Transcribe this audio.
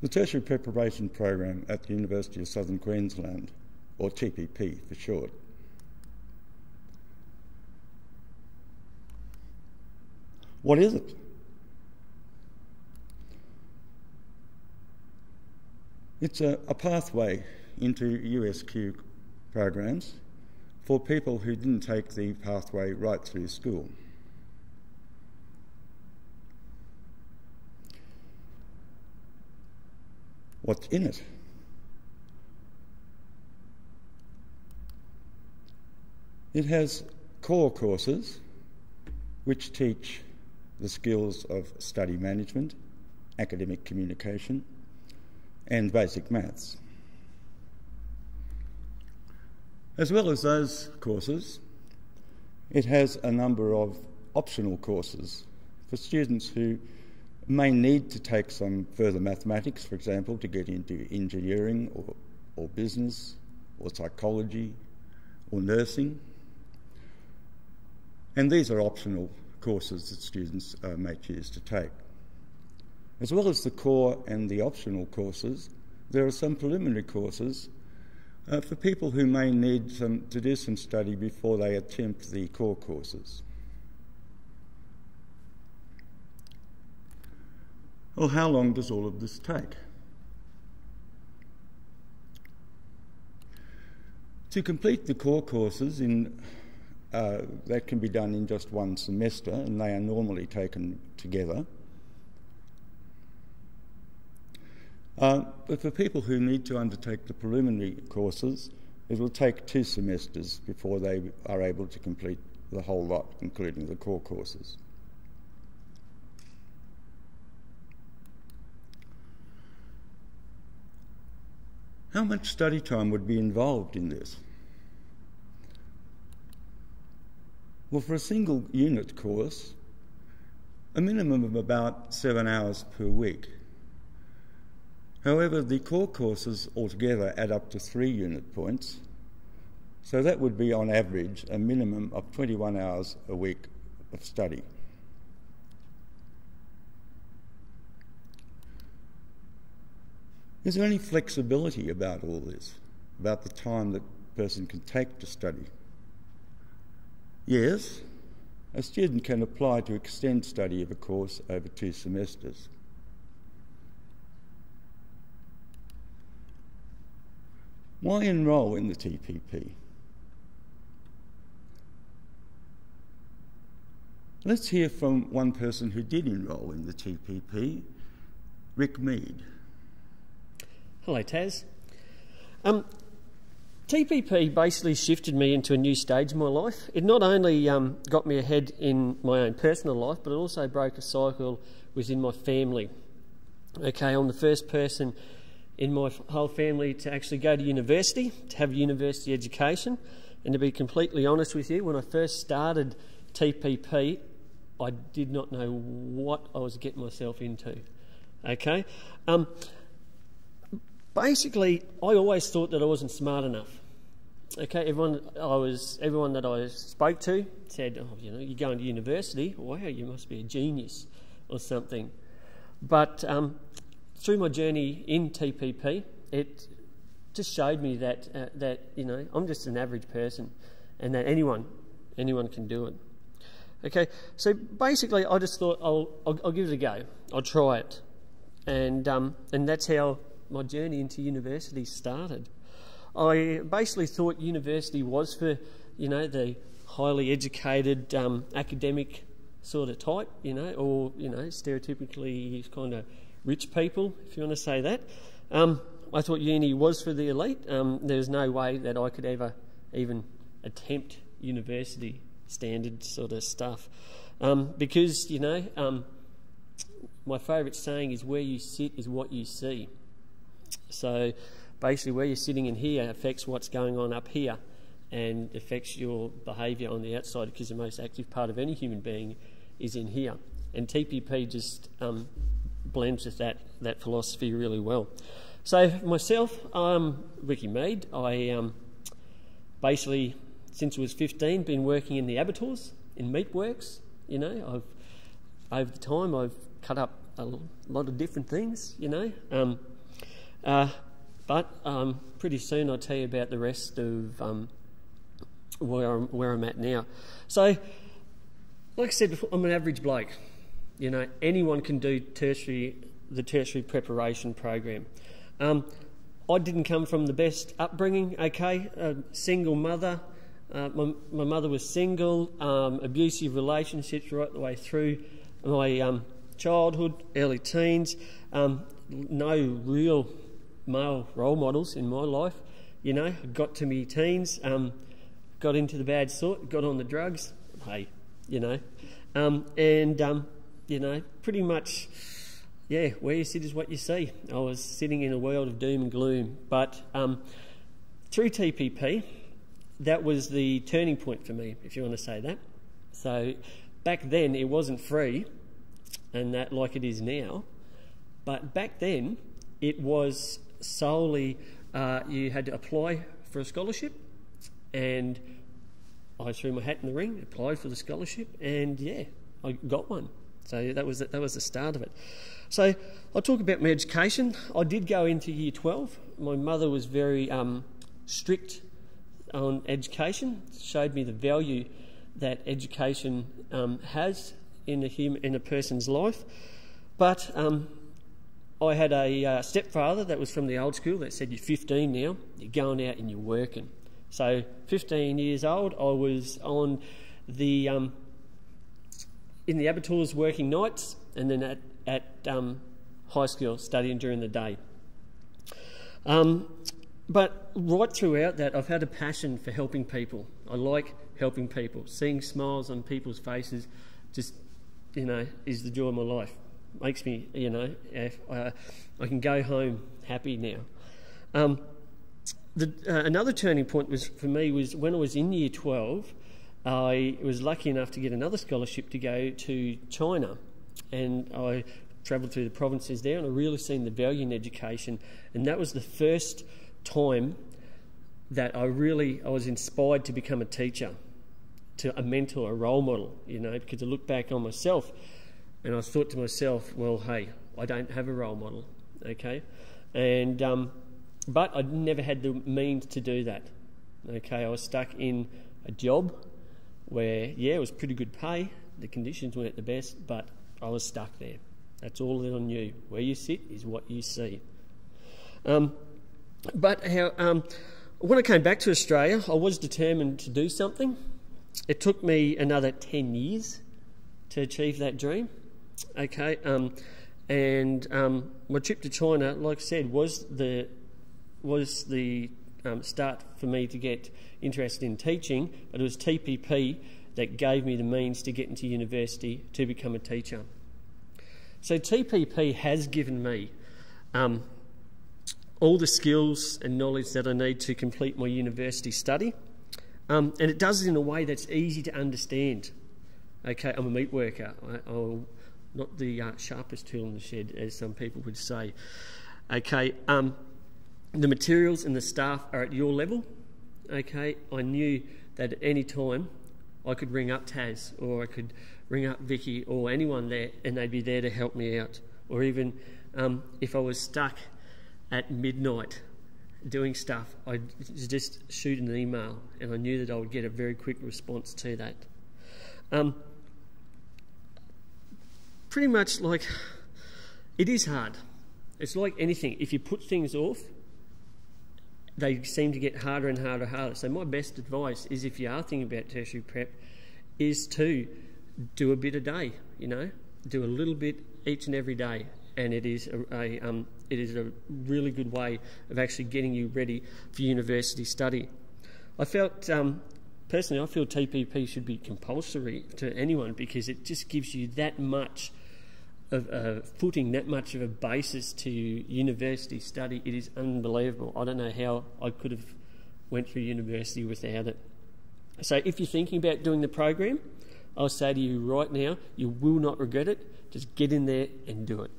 The Tertiary Preparation Program at the University of Southern Queensland, or TPP for short. What is it? It's a pathway into USQ programs for people who didn't take the pathway right through school. What's in it? It has core courses which teach the skills of study management, academic communication, and basic maths. As well as those courses, it has a number of optional courses for students who may need to take some further mathematics, for example, to get into engineering or business or psychology or nursing. And these are optional courses that students may choose to take. As well as the core and the optional courses, there are some preliminary courses for people who may need to do some study before they attempt the core courses. Well, how long does all of this take? To complete the core courses, that can be done in just one semester, and they are normally taken together. But for people who need to undertake the preliminary courses, it will take 2 semesters before they are able to complete the whole lot, including the core courses. How much study time would be involved in this? Well, for a single unit course, a minimum of about 7 hours per week. However, the core courses altogether add up to 3 unit points, so that would be on average a minimum of 21 hours a week of study. Is there any flexibility about all this, about the time that a person can take to study? Yes, a student can apply to extend study of a course over 2 semesters. Why enrol in the TPP? Let's hear from one person who did enrol in the TPP, Rick Mead. Hello, Taz. TPP basically shifted me into a new stage in my life. It not only got me ahead in my own personal life, but it also broke a cycle within my family. Okay, I'm the first person in my whole family to actually go to university, to have a university education. And to be completely honest with you, when I first started TPP, I did not know what I was getting myself into. Okay? Basically, I always thought that I wasn't smart enough. Okay, everyone that I spoke to said, "Oh, you know, you're going to university. Wow, you must be a genius or something." But through my journey in TPP, it just showed me that you know, I'm just an average person, and that anyone can do it. Okay, so basically, I just thought I'll give it a go. I'll try it, and that's how my journey into university started. I basically thought university was for, you know, the highly educated academic sort of type, you know, or, you know, stereotypically kind of rich people, if you want to say that. I thought uni was for the elite. There's no way that I could ever even attempt university standard sort of stuff. Because, you know, my favourite saying is, where you sit is what you see. So basically where you're sitting in here affects what's going on up here and affects your behaviour on the outside, because the most active part of any human being is in here. And TPP just blends with that philosophy really well. So myself, I'm Ricky Mead. I basically, since I was 15, been working in the abattoirs, in meatworks. You know, over the time I've cut up a lot of different things, you know. But pretty soon I'll tell you about the rest of where I'm at now. So, like I said before, I'm an average bloke. You know, anyone can do the tertiary preparation program. I didn't come from the best upbringing, okay? Single mother. My mother was single, abusive relationships right the way through my childhood, early teens. No real male role models in my life. You know, got to me teens, got into the bad sort, got on the drugs. Hey, you know. You know, pretty much, yeah, where you sit is what you see. I was sitting in a world of doom and gloom. But through TPP, that was the turning point for me, if you want to say that. So back then it wasn't free, and that like it is now. But back then it was solely you had to apply for a scholarship, and I threw my hat in the ring, applied for the scholarship, and yeah, I got one. So that was the start of it. So I'll talk about my education. I did go into year 12. My mother was very strict on education, showed me the value that education has in a person's life. But I had a stepfather that was from the old school that said, you're 15 now, you're going out and you're working. So 15 years old, I was on the in the abattoirs working nights, and then at high school studying during the day. But right throughout that, I've had a passion for helping people. I like helping people. Seeing smiles on people's faces just, you know, is the joy of my life. Makes me, you know, I can go home happy now. Another turning point for me was when I was in year 12, I was lucky enough to get another scholarship to go to China, and I travelled through the provinces there, and I really seen the value in education, and that was the first time that I was inspired to become a teacher, to a mentor, a role model, you know, because I look back on myself and I thought to myself, well, hey, I don't have a role model, okay, and but I never had the means to do that, okay. I was stuck in a job where, yeah, it was pretty good pay, the conditions weren't the best, but I was stuck there. That's all that I knew. Where you sit is what you see. But when I came back to Australia, I was determined to do something. It took me another 10 years to achieve that dream. Okay, my trip to China, like I said, was the start for me to get interested in teaching, but it was TPP that gave me the means to get into university to become a teacher. So TPP has given me all the skills and knowledge that I need to complete my university study, and it does it in a way that's easy to understand. Okay, I'm a meat worker. I'm not the sharpest tool in the shed, as some people would say. Okay, the materials and the staff are at your level. Okay, I knew that at any time I could ring up Taz, or I could ring up Vicky, or anyone there, and they'd be there to help me out. Or even if I was stuck at midnight doing stuff, I'd just shoot an email, and I knew that I would get a very quick response to that. Pretty much like, it is hard. It's like anything. If you put things off, they seem to get harder and harder and harder. So my best advice is, if you are thinking about tertiary prep, is to do a bit a day, you know, do a little bit each and every day, and it is a really good way of actually getting you ready for university study. I felt personally, I feel TPP should be compulsory to anyone, because it just gives you that much of a footing, that much of a basis to university study. It is unbelievable. I don't know how I could have went through university without it. So if you're thinking about doing the program, I'll say to you right now, you will not regret it. Just get in there and do it.